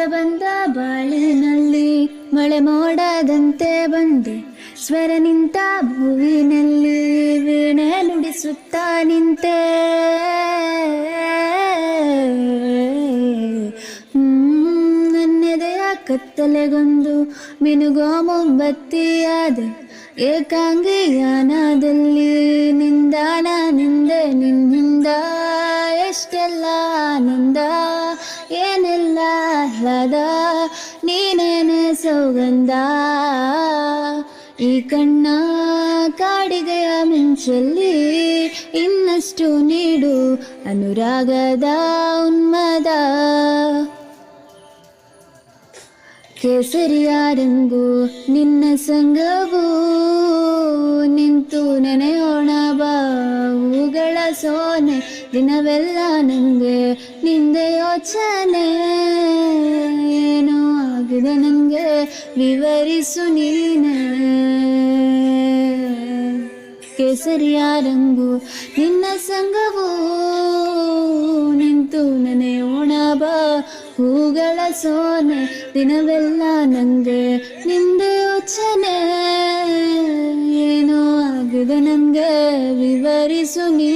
ಬಂದ ಬಾಳಿನಲ್ಲಿ ಮಳೆ ಮೋಡದಂತೆ ಬಂದೆ ಸ್ವರ ನಿಂತ ಭೂವಿನಲ್ಲಿ ವೀಣೆ ನುಡಿಸುತ್ತಾ ನಿಂತೆ ನನ್ನೆದೆಯ ಕತ್ತಲೆಗೊಂದು ಮಿನುಗೋ ಮೊಂಬತ್ತಿಯಾದೆ ಏಕಾಂಗಿಯಾನದಲ್ಲಿ ನಿಂದಾನ ನಿಂದೆ ನಿನ್ನಿಂದ ಎಷ್ಟೆಲ್ಲ ಆನಂದ ಏನೆಲ್ಲ ಆಹ್ಲಾದ ನೀನೇನೆ ಸೌಗಂಧ ಈ ಕಣ್ಣ ಕಾಡಿಗೆಯ ಮಿಂಚಲ್ಲಿ ಇನ್ನಷ್ಟು ನೀಡು ಅನುರಾಗದ ಉನ್ಮದ ಕೇಸರಿಯ ರಂಗು ನಿನ್ನ ಸಂಗವು ನಿಂತು ನೆನೆಯೋಣ ಬಾ ಹೂಗಳ ಸೋನೆ ದಿನವೆಲ್ಲ ನಂಗೆ ನಿಂದೆ ಯೋಚನೆ ಏನೋ ಆಗಿದೆ ನನಗೆ ವಿವರಿಸು ನೀನೆ ಕೇಸರಿಯ ರಂಗು ನಿನ್ನ ಸಂಗವು ನಿಂತು ನೆನೆಯೋಣ ಬಾ ಹೂಗಳ ಸೋನೆ ದಿನವೆಲ್ಲ ನಂಗೆ ನಿಂದೆ ಯೋಚನೆ ಏನೋ ಆಗಿದೆ ನಂಗೆ ವಿವರಿಸು ನೀ